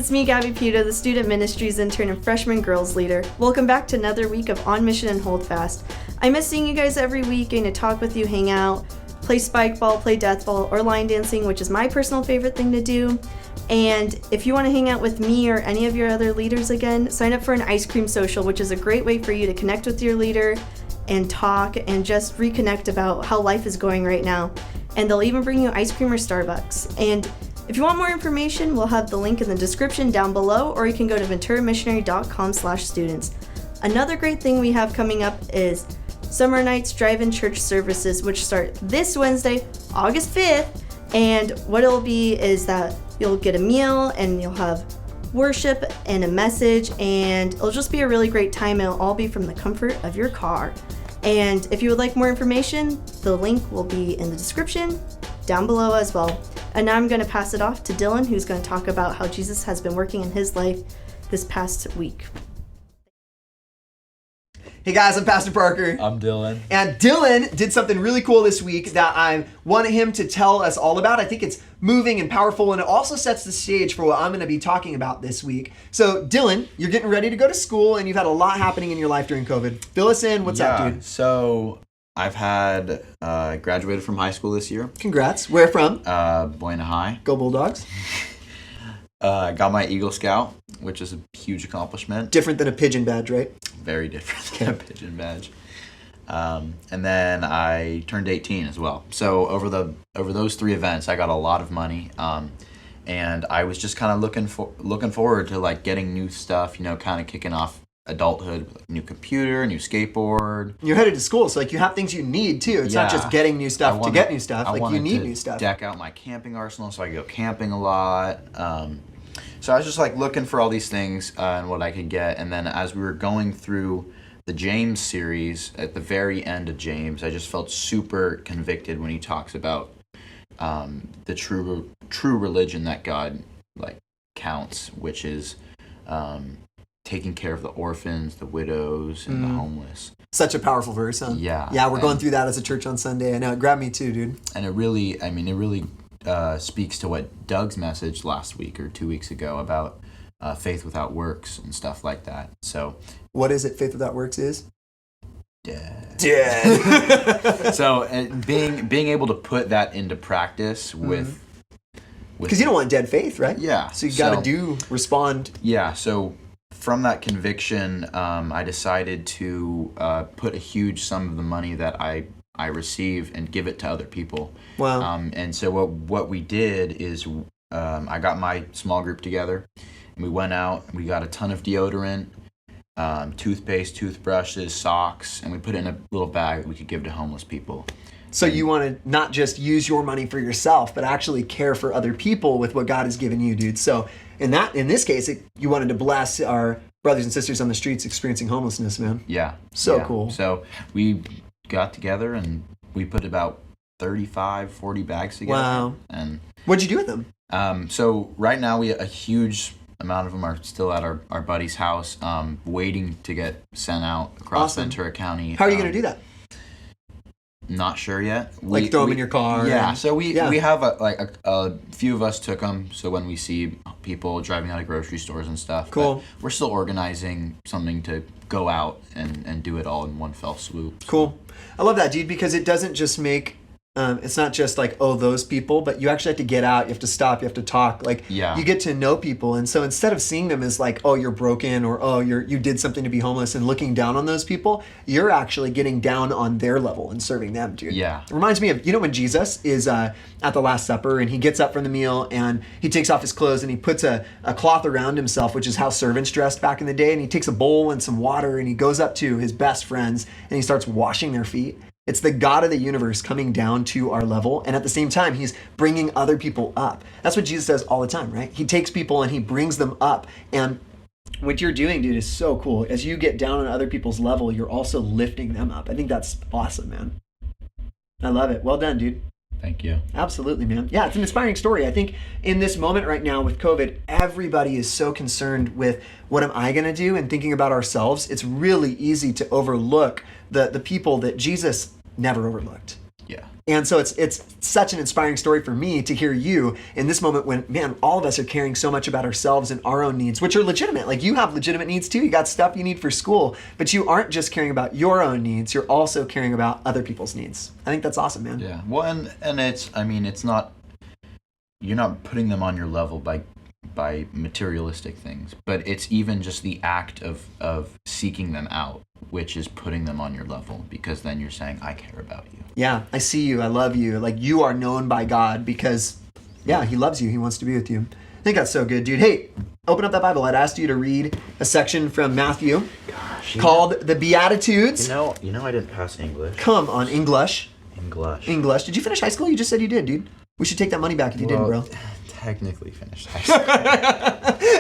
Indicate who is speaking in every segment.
Speaker 1: it's me, Gabby Pita, the Student Ministries intern and freshman girls leader. Welcome back to another week of On Mission and Hold Fast. I miss seeing you guys every week, getting to talk with you, hang out, play spike ball, play death ball, or line dancing, which is my personal favorite thing to do. And if you want to hang out with me or any of your other leaders again, sign up for an ice cream social, which is a great way for you to connect with your leader and talk and just reconnect about how life is going right now. And they'll even bring you ice cream or Starbucks. And if you want more information, we'll have the link in the description down below, or you can go to venturamissionary.com/students. Another great thing we have coming up is Summer Nights Drive-In Church Services, which start this Wednesday, August 5th. And what it'll be is that you'll get a meal and you'll have worship and a message, and it'll just be a really great time. It'll all be from the comfort of your car. And if you would like more information, the link will be in the description down below as well. And now I'm going to pass it off to Dylan, who's going to talk about how Jesus has been working in his life this past week.
Speaker 2: Hey guys, I'm Pastor Parker.
Speaker 3: I'm Dylan.
Speaker 2: And Dylan did something really cool this week that I wanted him to tell us all about. I think it's moving and powerful, and it also sets the stage for what I'm going to be talking about this week. So Dylan, you're getting ready to go to school, and you've had a lot happening in your life during COVID. Fill us in. What's up, dude?
Speaker 3: So I've had graduated from high school this year.
Speaker 2: Congrats. Where from?
Speaker 3: Buena High.
Speaker 2: Go Bulldogs.
Speaker 3: Got my Eagle Scout, which is a huge accomplishment.
Speaker 2: Different than a pigeon badge, right?
Speaker 3: Very different than a pigeon badge. And then I turned 18 as well. So over those three events, I got a lot of money. And I was just kind of looking forward to like getting new stuff, kind of kicking off adulthood with like new computer, new skateboard.
Speaker 2: You're headed to school, so like you have things you need too. It's not just getting new stuff to get new stuff. Like you need new stuff.
Speaker 3: Deck out my camping arsenal, so I go camping a lot. So I was just like looking for all these things and what I could get. And then as we were going through the James series, at the very end of James, I just felt super convicted when he talks about the true religion that God like counts, which is taking care of the orphans, the widows, and the homeless.
Speaker 2: Such a powerful verse, huh?
Speaker 3: Yeah.
Speaker 2: Yeah, we're going through that as a church on Sunday. I know, it grabbed me too, dude.
Speaker 3: And it really speaks to what Doug's message last week or 2 weeks ago about faith without works and stuff like that. So,
Speaker 2: what is it? Faith without works is
Speaker 3: dead.
Speaker 2: So,
Speaker 3: being able to put that into practice with
Speaker 2: because you don't want dead faith, right?
Speaker 3: Yeah.
Speaker 2: So you got to respond.
Speaker 3: Yeah. So from that conviction, I decided to put a huge sum of the money that I receive and give it to other people.
Speaker 2: Wow.
Speaker 3: And so what we did is I got my small group together and we went out and we got a ton of deodorant, toothpaste, toothbrushes, socks, and we put it in a little bag that we could give to homeless people.
Speaker 2: So you want to not just use your money for yourself, but actually care for other people with what God has given you, dude. So in this case, you wanted to bless our brothers and sisters on the streets experiencing homelessness, man.
Speaker 3: Yeah.
Speaker 2: So cool.
Speaker 3: So we got together and we put about 35, 40 bags together.
Speaker 2: Wow.
Speaker 3: And
Speaker 2: what'd you do with them?
Speaker 3: So right now a huge amount of them are still at our buddy's house, waiting to get sent out across Ventura County.
Speaker 2: How are you going to do that?
Speaker 3: Not sure yet.
Speaker 2: Like throw them in your car?
Speaker 3: Yeah, so we have a few of us took them, so when we see people driving out of grocery stores and stuff.
Speaker 2: Cool.
Speaker 3: But we're still organizing something to go out and do it all in one fell swoop.
Speaker 2: Cool. I love that, dude, because it doesn't just make, it's not just like, those people, but you actually have to get out, you have to stop, you have to talk. Like, you get to know people. And so instead of seeing them as like, you're broken or, you did something to be homeless and looking down on those people, you're actually getting down on their level and serving them, dude.
Speaker 3: Yeah.
Speaker 2: It reminds me of, when Jesus is at the Last Supper and he gets up from the meal and he takes off his clothes and he puts a cloth around himself, which is how servants dressed back in the day. And he takes a bowl and some water and he goes up to his best friends and he starts washing their feet. It's the God of the universe coming down to our level, and at the same time, he's bringing other people up. That's what Jesus does all the time, right? He takes people and he brings them up. And what you're doing, dude, is so cool. As you get down on other people's level, you're also lifting them up. I think that's awesome, man. I love it. Well done, dude.
Speaker 3: Thank you.
Speaker 2: Absolutely, man. Yeah, it's an inspiring story. I think in this moment right now with COVID, everybody is so concerned with what am I going to do and thinking about ourselves. It's really easy to overlook the people that Jesus never overlooked.
Speaker 3: Yeah.
Speaker 2: And so it's such an inspiring story for me to hear you in this moment when, man, all of us are caring so much about ourselves and our own needs, which are legitimate. Like, you have legitimate needs too. You got stuff you need for school, but you aren't just caring about your own needs. You're also caring about other people's needs. I think that's awesome, man.
Speaker 3: Yeah. Well, and it's not, you're not putting them on your level by materialistic things, but it's even just the act of seeking them out, which is putting them on your level, because then you're saying, I care about you.
Speaker 2: Yeah, I see you, I love you. Like, you are known by God because, yeah, he loves you. He wants to be with you. I think that's so good, dude. Hey, open up that Bible. I'd asked you to read a section from Matthew called the Beatitudes.
Speaker 3: You know I didn't pass English.
Speaker 2: Come on, English.
Speaker 3: English.
Speaker 2: Did you finish high school? You just said you did, dude. We should take that money back if you didn't, bro.
Speaker 3: Technically finished high school.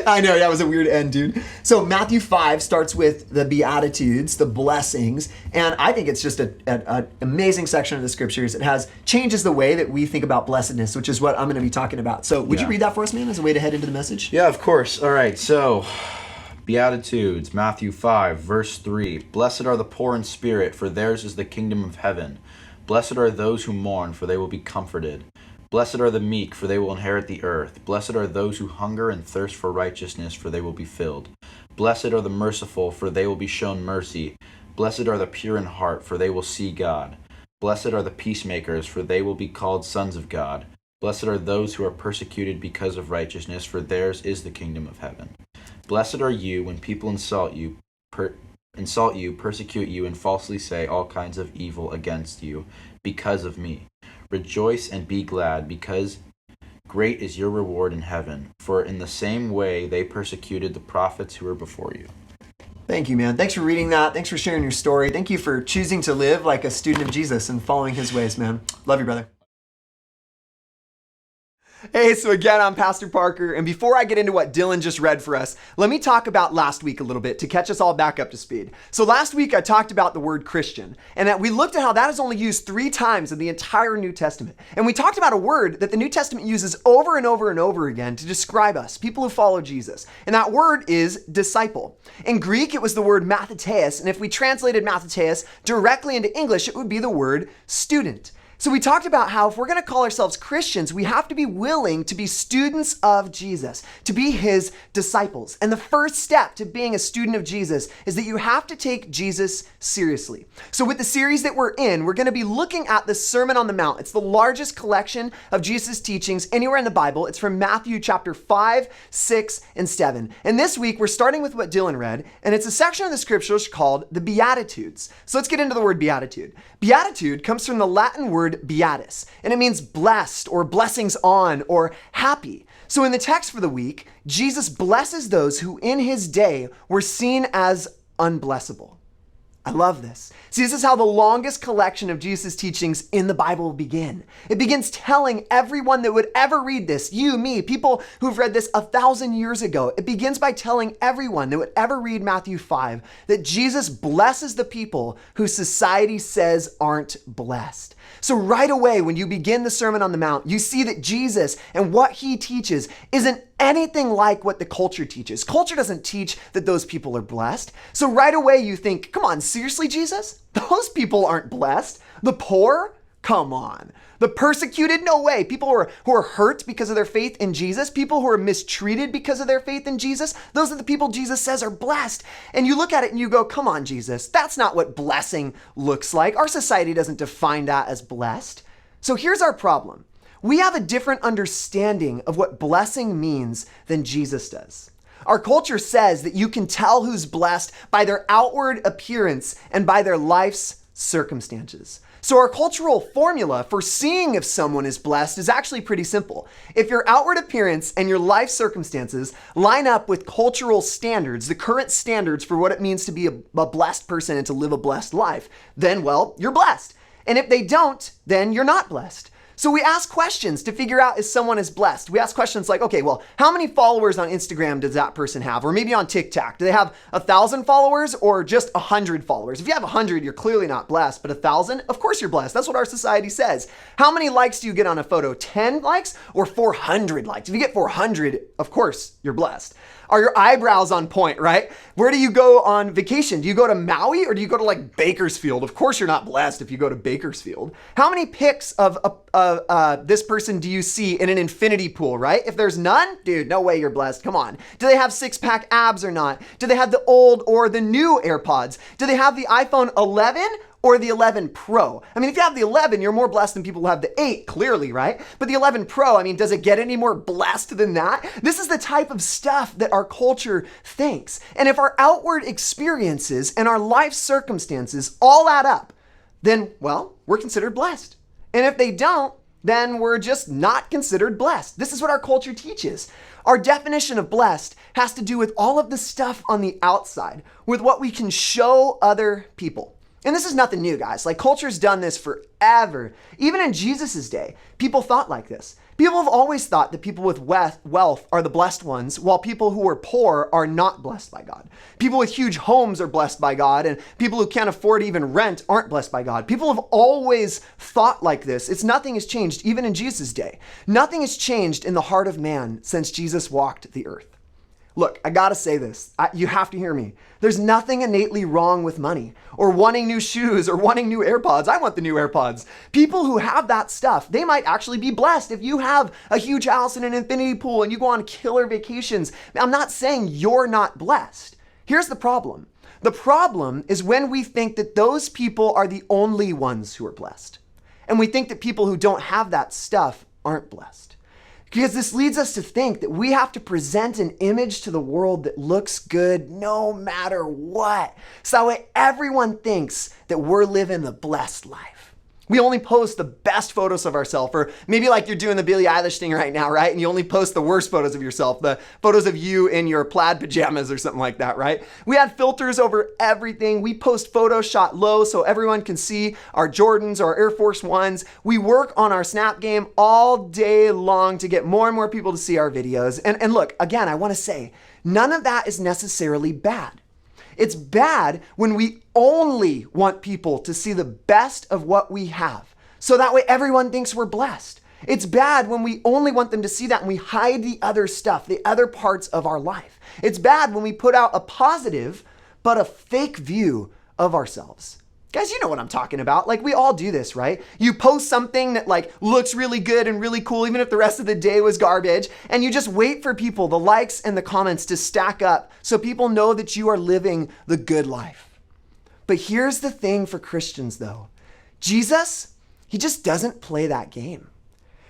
Speaker 2: I know, that was a weird end, dude. So Matthew 5 starts with the Beatitudes, the blessings, and I think it's just an amazing section of the scriptures. It changes the way that we think about blessedness, which is what I'm going to be talking about. So would you read that for us, man, as a way to head into the message?
Speaker 3: Yeah, of course. All right, so Beatitudes, Matthew 5, verse 3. Blessed are the poor in spirit, for theirs is the kingdom of heaven. Blessed are those who mourn, for they will be comforted. Blessed are the meek, for they will inherit the earth. Blessed are those who hunger and thirst for righteousness, for they will be filled. Blessed are the merciful, for they will be shown mercy. Blessed are the pure in heart, for they will see God. Blessed are the peacemakers, for they will be called sons of God. Blessed are those who are persecuted because of righteousness, for theirs is the kingdom of heaven. Blessed are you when people insult you, persecute you, and falsely say all kinds of evil against you because of me. Rejoice and be glad, because great is your reward in heaven. For in the same way they persecuted the prophets who were before you.
Speaker 2: Thank you, man. Thanks for reading that. Thanks for sharing your story. Thank you for choosing to live like a student of Jesus and following his ways, man. Love you, brother. Hey, so again, I'm Pastor Parker, and before I get into what Dylan just read for us, let me talk about last week a little bit to catch us all back up to speed. So last week, I talked about the word Christian, and that we looked at how that is only used 3 times in the entire New Testament. And we talked about a word that the New Testament uses over and over and over again to describe us, people who follow Jesus. And that word is disciple. In Greek, it was the word mathetes, and if we translated mathetes directly into English, it would be the word student. So we talked about how if we're going to call ourselves Christians, we have to be willing to be students of Jesus, to be his disciples. And the first step to being a student of Jesus is that you have to take Jesus seriously. So with the series that we're in, we're going to be looking at the Sermon on the Mount. It's the largest collection of Jesus' teachings anywhere in the Bible. It's from Matthew chapter 5, 6, and 7. And this week, we're starting with what Dylan read, and it's a section of the scriptures called the Beatitudes. So let's get into the word beatitude. Beatitude comes from the Latin word beatus, and it means blessed or blessings on or happy. So in the text for the week, Jesus blesses those who in his day were seen as unblessable. I love this. See, this is how the longest collection of Jesus' teachings in the Bible begin. It begins telling everyone that would ever read this, you, me, people who've read this 1,000 years ago. It begins by telling everyone that would ever read Matthew 5 that Jesus blesses the people who society says aren't blessed. So right away, when you begin the Sermon on the Mount, you see that Jesus and what he teaches isn't anything like what the culture teaches. Culture doesn't teach that those people are blessed. So right away you think, come on, seriously, Jesus? Those people aren't blessed. The poor? Come on. The persecuted? No way. People who are hurt because of their faith in Jesus, people who are mistreated because of their faith in Jesus, those are the people Jesus says are blessed. And you look at it and you go, come on, Jesus, that's not what blessing looks like. Our society doesn't define that as blessed. So here's our problem. We have a different understanding of what blessing means than Jesus does. Our culture says that you can tell who's blessed by their outward appearance and by their life's circumstances. So our cultural formula for seeing if someone is blessed is actually pretty simple. If your outward appearance and your life circumstances line up with cultural standards, the current standards for what it means to be a blessed person and to live a blessed life, then, well, you're blessed. And if they don't, then you're not blessed. So we ask questions to figure out if someone is blessed. We ask questions like, okay, well, how many followers on Instagram does that person have? Or maybe on TikTok, do they have 1,000 followers or just 100 followers? If you have 100, you're clearly not blessed, but 1,000, of course you're blessed. That's what our society says. How many likes do you get on a photo? 10 likes or 400 likes? If you get 400, of course you're blessed. Are your eyebrows on point, right? Where do you go on vacation? Do you go to Maui or do you go to like Bakersfield? Of course you're not blessed if you go to Bakersfield. How many pics of this person do you see in an infinity pool, right? If there's none, dude, no way you're blessed. Come on. Do they have six-pack abs or not? Do they have the old or the new AirPods? Do they have the iPhone 11? Or the 11 Pro? I mean, if you have the 11, you're more blessed than people who have the 8, clearly, right? But the 11 Pro, I mean, does it get any more blessed than that? This is the type of stuff that our culture thinks. And if our outward experiences and our life circumstances all add up, then, well, we're considered blessed. And if they don't, then we're just not considered blessed. This is what our culture teaches. Our definition of blessed has to do with all of the stuff on the outside, with what we can show other people. And this is nothing new, guys. Like, culture's done this forever. Even in Jesus's day, people thought like this. People have always thought that people with wealth are the blessed ones, while people who are poor are not blessed by God. People with huge homes are blessed by God, and people who can't afford even rent aren't blessed by God. People have always thought like this. Nothing has changed, even in Jesus' day. Nothing has changed in the heart of man since Jesus walked the earth. Look, I gotta say this. You have to hear me. There's nothing innately wrong with money or wanting new shoes or wanting new AirPods. I want the new AirPods. People who have that stuff, they might actually be blessed. If you have a huge house and an infinity pool and you go on killer vacations, I'm not saying you're not blessed. Here's the problem. The problem is when we think that those people are the only ones who are blessed. And we think that people who don't have that stuff aren't blessed. Because this leads us to think that we have to present an image to the world that looks good no matter what. So that way everyone thinks that we're living the blessed life. We only post the best photos of ourselves, or maybe like you're doing the Billie Eilish thing right now, right? And you only post the worst photos of yourself, the photos of you in your plaid pajamas or something like that, right? We add filters over everything. We post photos shot low so everyone can see our Jordans or our Air Force Ones. We work on our Snap game all day long to get more and more people to see our videos. And look, again, I want to say, none of that is necessarily bad. It's bad when we only want people to see the best of what we have, so that way everyone thinks we're blessed. It's bad when we only want them to see that and we hide the other stuff, the other parts of our life. It's bad when we put out a positive but a fake view of ourselves. Guys, you know what I'm talking about. Like, we all do this, right? You post something that like looks really good and really cool, even if the rest of the day was garbage, and you just wait for people, the likes and the comments, to stack up so people know that you are living the good life. But here's the thing for Christians, though. Jesus, he just doesn't play that game.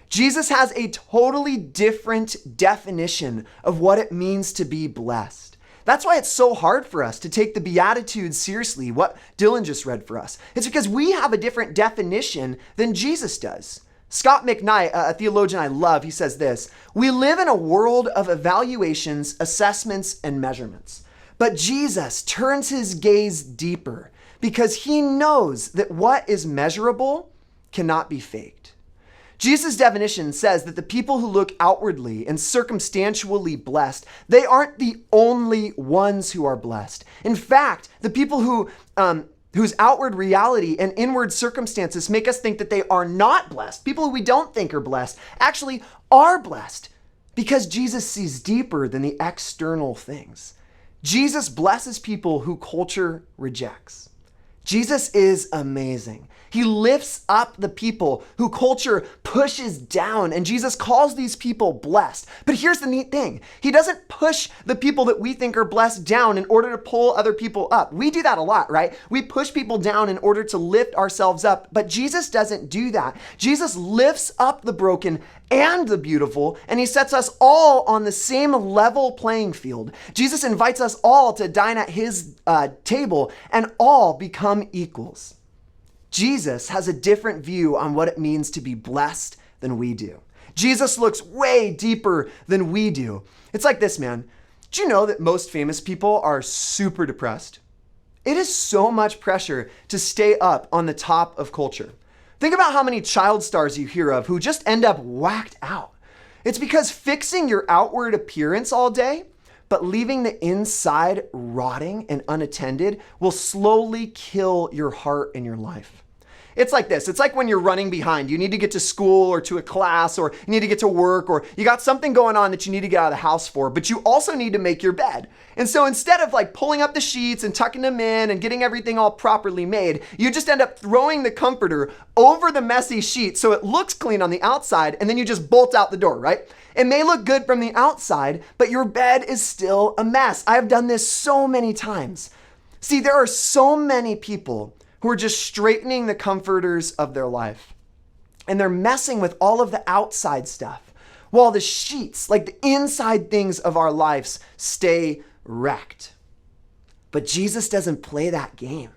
Speaker 2: Jesus has a totally different definition of what it means to be blessed. That's why it's so hard for us to take the Beatitudes seriously, what Dylan just read for us. It's because we have a different definition than Jesus does. Scott McKnight, a theologian I love, he says this: "We live in a world of evaluations, assessments, and measurements. But Jesus turns his gaze deeper because he knows that what is measurable cannot be faked." Jesus' definition says that the people who look outwardly and circumstantially blessed, they aren't the only ones who are blessed. In fact, the people whose outward reality and inward circumstances make us think that they are not blessed, people who we don't think are blessed, actually are blessed because Jesus sees deeper than the external things. Jesus blesses people who culture rejects. Jesus is amazing. He lifts up the people who culture pushes down, and Jesus calls these people blessed. But here's the neat thing. He doesn't push the people that we think are blessed down in order to pull other people up. We do that a lot, right? We push people down in order to lift ourselves up, but Jesus doesn't do that. Jesus lifts up the broken and the beautiful, and he sets us all on the same level playing field. Jesus invites us all to dine at his table and all become equals. Jesus has a different view on what it means to be blessed than we do. Jesus looks way deeper than we do. It's like this, man. Did you know that most famous people are super depressed? It is so much pressure to stay up on the top of culture. Think about how many child stars you hear of who just end up whacked out. It's because fixing your outward appearance all day, but leaving the inside rotting and unattended will slowly kill your heart and your life. It's like this. It's like when you're running behind. You need to get to school or to a class, or you need to get to work, or you got something going on that you need to get out of the house for, but you also need to make your bed. And so instead of like pulling up the sheets and tucking them in and getting everything all properly made, you just end up throwing the comforter over the messy sheet so it looks clean on the outside, and then you just bolt out the door, right? It may look good from the outside, but your bed is still a mess. I've done this so many times. See, there are so many people who are just straightening the comforters of their life, and they're messing with all of the outside stuff, while the sheets, like the inside things of our lives, stay wrecked. But Jesus doesn't play that game.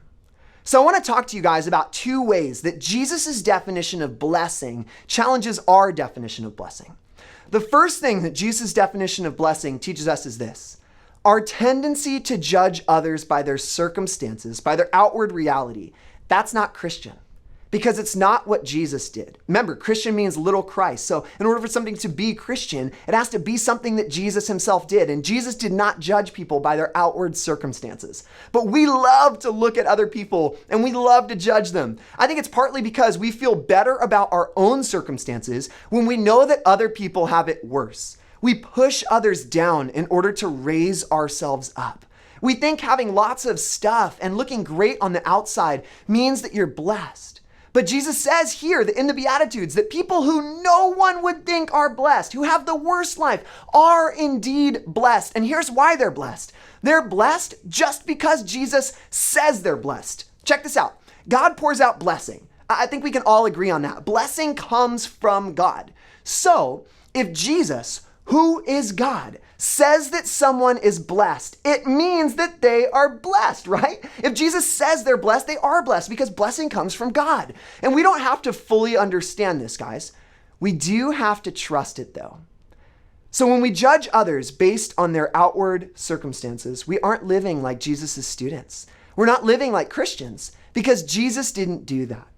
Speaker 2: So I want to talk to you guys about two ways that Jesus' definition of blessing challenges our definition of blessing. The first thing that Jesus' definition of blessing teaches us is this: our tendency to judge others by their circumstances, by their outward reality. That's not Christian, because it's not what Jesus did. Remember, Christian means little Christ. So in order for something to be Christian, it has to be something that Jesus himself did. And Jesus did not judge people by their outward circumstances. But we love to look at other people and we love to judge them. I think it's partly because we feel better about our own circumstances when we know that other people have it worse. We push others down in order to raise ourselves up. We think having lots of stuff and looking great on the outside means that you're blessed. But Jesus says here that in the Beatitudes that people who no one would think are blessed, who have the worst life, are indeed blessed. And here's why they're blessed. They're blessed just because Jesus says they're blessed. Check this out. God pours out blessing. I think we can all agree on that. Blessing comes from God. So if Jesus, who is God, says that someone is blessed, it means that they are blessed, right? If Jesus says they're blessed, they are blessed because blessing comes from God. And we don't have to fully understand this, guys. We do have to trust it, though. So when we judge others based on their outward circumstances, we aren't living like Jesus' students. We're not living like Christians because Jesus didn't do that.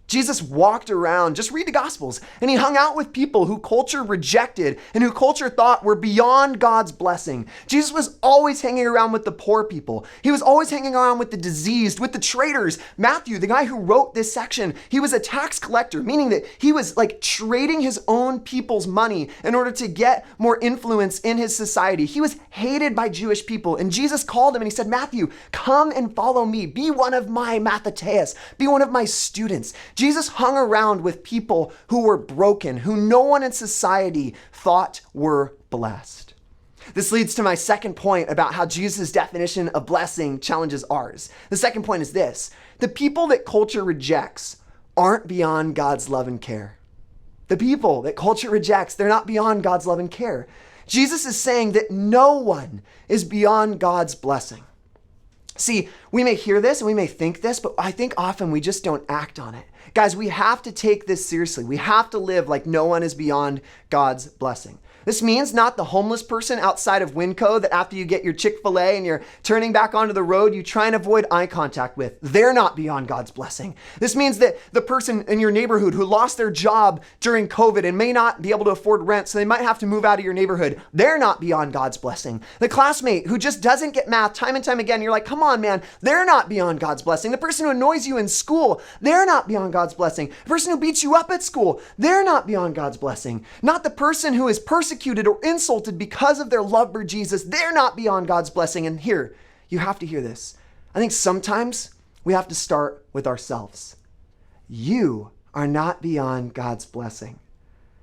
Speaker 2: Jesus walked around, just read the Gospels, and he hung out with people who culture rejected and who culture thought were beyond God's blessing. Jesus was always hanging around with the poor people. He was always hanging around with the diseased, with the traitors. Matthew, the guy who wrote this section, he was a tax collector, meaning that he was like trading his own people's money in order to get more influence in his society. He was hated by Jewish people, and Jesus called him and he said, Matthew, come and follow me. Be one of my Matheteus. Be one of my students. Jesus hung around with people who were broken, who no one in society thought were blessed. This leads to my second point about how Jesus' definition of blessing challenges ours. The second point is this: the people that culture rejects aren't beyond God's love and care. The people that culture rejects, they're not beyond God's love and care. Jesus is saying that no one is beyond God's blessing. See, we may hear this and we may think this, but I think often we just don't act on it. Guys, we have to take this seriously. We have to live like no one is beyond God's blessing. This means not the homeless person outside of Winco that after you get your Chick-fil-A and you're turning back onto the road, you try and avoid eye contact with. They're not beyond God's blessing. This means that the person in your neighborhood who lost their job during COVID and may not be able to afford rent, so they might have to move out of your neighborhood, they're not beyond God's blessing. The classmate who just doesn't get math time and time again, you're like, come on, man, they're not beyond God's blessing. The person who annoys you in school, they're not beyond God's blessing. The person who beats you up at school, they're not beyond God's blessing. Not the person who is persecuted or insulted because of their love for Jesus, they're not beyond God's blessing. And here, you have to hear this. I think sometimes we have to start with ourselves. You are not beyond God's blessing.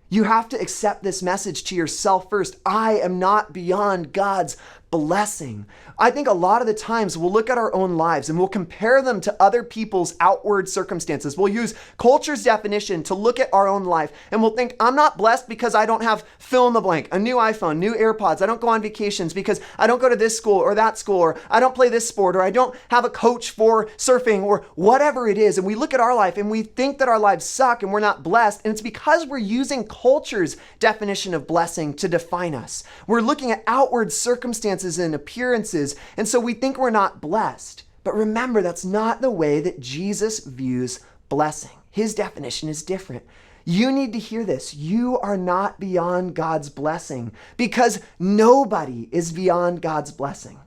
Speaker 2: You have to accept this message to yourself first. I am not beyond God's blessing. I think a lot of the times we'll look at our own lives and we'll compare them to other people's outward circumstances. We'll use culture's definition to look at our own life and we'll think, I'm not blessed because I don't have fill in the blank, a new iPhone, new AirPods. I don't go on vacations because I don't go to this school or that school, or I don't play this sport, or I don't have a coach for surfing, or whatever it is. And we look at our life and we think that our lives suck and we're not blessed. And it's because we're using culture's definition of blessing to define us. We're looking at outward circumstances and appearances, and so we think we're not blessed. But remember, that's not the way that Jesus views blessing.
Speaker 4: his definition is different. You need to hear this. You are not beyond God's blessing because nobody is beyond God's blessing.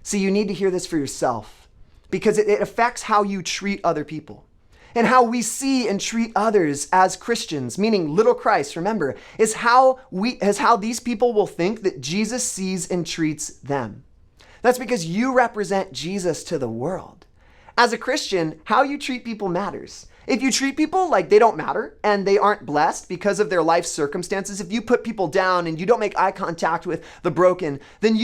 Speaker 4: See, you need to hear this for yourself because it affects how you treat other people. And how we see and treat others as Christians, meaning little Christ, remember, is how these people will think that Jesus sees and treats them. That's because you represent Jesus to the world. As a Christian, how you treat people matters. If you treat people like they don't matter and they aren't blessed because of their life circumstances, if you put people down and you don't make eye contact with the broken, then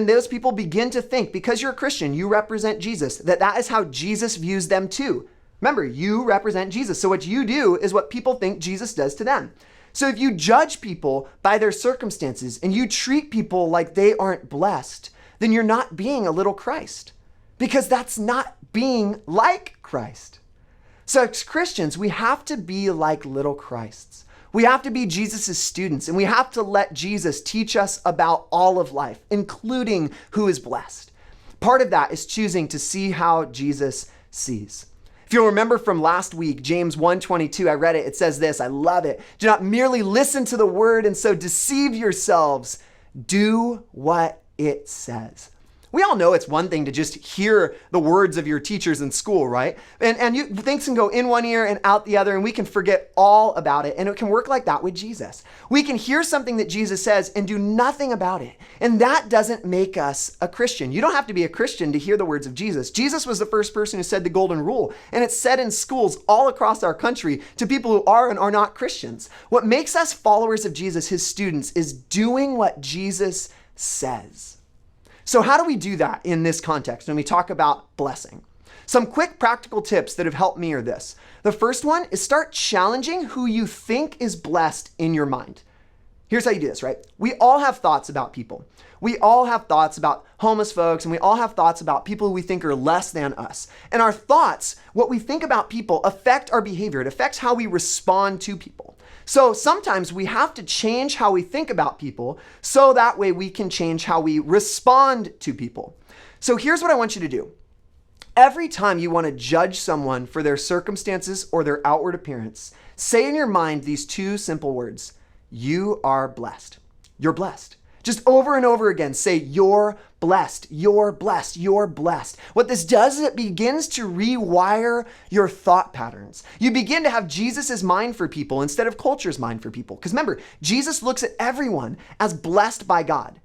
Speaker 4: those people begin to think, because you're a Christian, you represent Jesus, that is how Jesus views them too. Remember, you represent Jesus. So what you do is what people think Jesus does to them. So if you judge people by their circumstances and you treat people like they aren't blessed, then you're not being a little Christ, because that's not being like Christ. So as Christians, we have to be like little Christs. We have to be Jesus' students, and we have to let Jesus teach us about all of life, including who is blessed. Part of that is choosing to see how Jesus sees. If you'll remember from last week, James 1:22, I read it. It says this, I love it. Do not merely listen to the word and so deceive yourselves. Do what it says. We all know it's one thing to just hear the words of your teachers in school, right? And things can go in one ear and out the other, and we can forget all about it. And it can work like that with Jesus. We can hear something that Jesus says and do nothing about it. And that doesn't make us a Christian. You don't have to be a Christian to hear the words of Jesus. Jesus was the first person who said the golden rule. And it's said in schools all across our country to people who are and are not Christians. What makes us followers of Jesus, his students, is doing what Jesus says. So how do we do that in this context when we talk about blessing? Some quick practical tips that have helped me are this. The first one is start challenging who you think is blessed in your mind. Here's how you do this, right? We all have thoughts about people. We all have thoughts about homeless folks, and we all have thoughts about people who we think are less than us. And our thoughts, what we think about people, affect our behavior. It affects how we respond to people. So sometimes we have to change how we think about people so that way we can change how we respond to people. So here's what I want you to do. Every time you want to judge someone for their circumstances or their outward appearance, say in your mind these two simple words. You are blessed. You're blessed. Just over and over again, say, you're blessed, you're blessed, you're blessed. What this does is it begins to rewire your thought patterns. You begin to have Jesus' mind for people instead of culture's mind for people. Because remember, Jesus looks at everyone as blessed by God.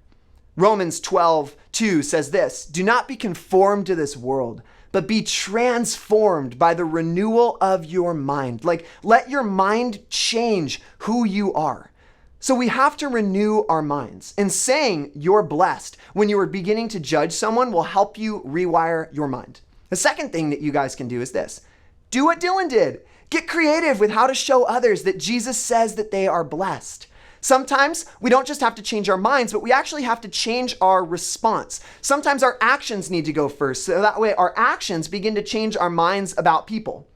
Speaker 4: Romans 12:2 says this, do not be conformed to this world, but be transformed by the renewal of your mind. Like, let your mind change who you are. So we have to renew our minds. And saying you're blessed when you are beginning to judge someone will help you rewire your mind. The second thing that you guys can do is this. Do what Dylan did. Get creative with how to show others that Jesus says that they are blessed. Sometimes we don't just have to change our minds, but we actually have to change our response. Sometimes our actions need to go first, so that way our actions begin to change our minds about people.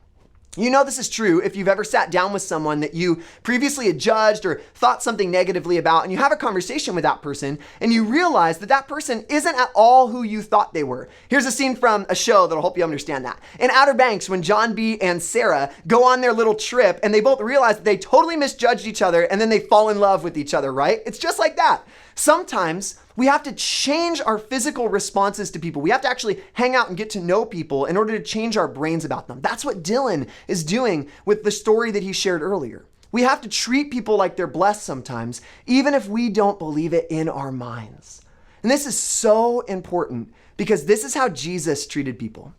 Speaker 4: You know this is true if you've ever sat down with someone that you previously had judged or thought something negatively about, and you have a conversation with that person and you realize that that person isn't at all who you thought they were. Here's a scene from a show that'll help you understand that. In Outer Banks, when John B. and Sarah go on their little trip and they both realize that they totally misjudged each other and then they fall in love with each other, right? It's just like that. Sometimes we have to change our physical responses to people. We have to actually hang out and get to know people in order to change our brains about them. That's what Dylan is doing with the story that he shared earlier. We have to treat people like they're blessed sometimes, even if we don't believe it in our minds. And this is so important because this is how Jesus treated people.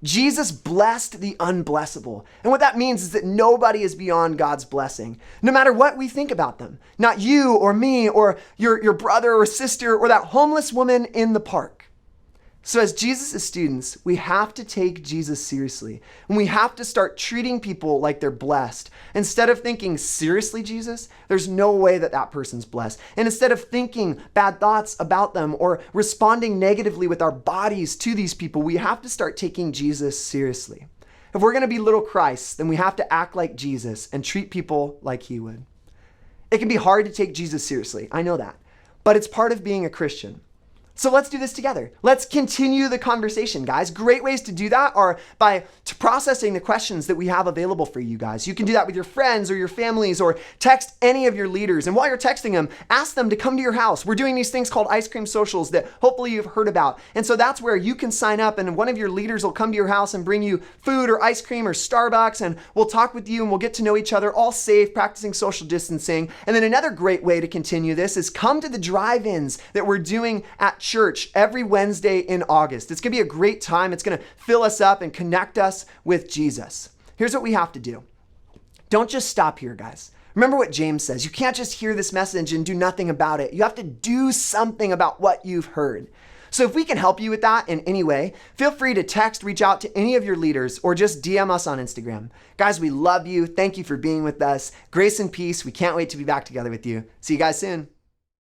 Speaker 4: Jesus blessed the unblessable. And what that means is that nobody is beyond God's blessing, no matter what we think about them. Not you or me or your brother or sister or that homeless woman in the park. So as Jesus' students, we have to take Jesus seriously. And we have to start treating people like they're blessed. Instead of thinking, seriously, Jesus, there's no way that that person's blessed. And instead of thinking bad thoughts about them or responding negatively with our bodies to these people, we have to start taking Jesus seriously. If we're going to be little Christ, then we have to act like Jesus and treat people like he would. It can be hard to take Jesus seriously. I know that. But it's part of being a Christian. So let's do this together. Let's continue the conversation, guys. Great ways to do that are by processing the questions that we have available for you guys. You can do that with your friends or your families, or text any of your leaders. And while you're texting them, ask them to come to your house. We're doing these things called ice cream socials that hopefully you've heard about. And so that's where you can sign up, and one of your leaders will come to your house and bring you food or ice cream or Starbucks, and we'll talk with you and we'll get to know each other, all safe, practicing social distancing. And then another great way to continue this is come to the drive-ins that we're doing at church every Wednesday in August. It's going to be a great time. It's going to fill us up and connect us with Jesus. Here's what we have to do. Don't just stop here, guys. Remember what James says. You can't just hear this message and do nothing about it. You have to do something about what you've heard. So if we can help you with that in any way, feel free to text, reach out to any of your leaders, or just DM us on Instagram. Guys, we love you. Thank you for being with us. Grace and peace. We can't wait to be back together with you. See you guys soon.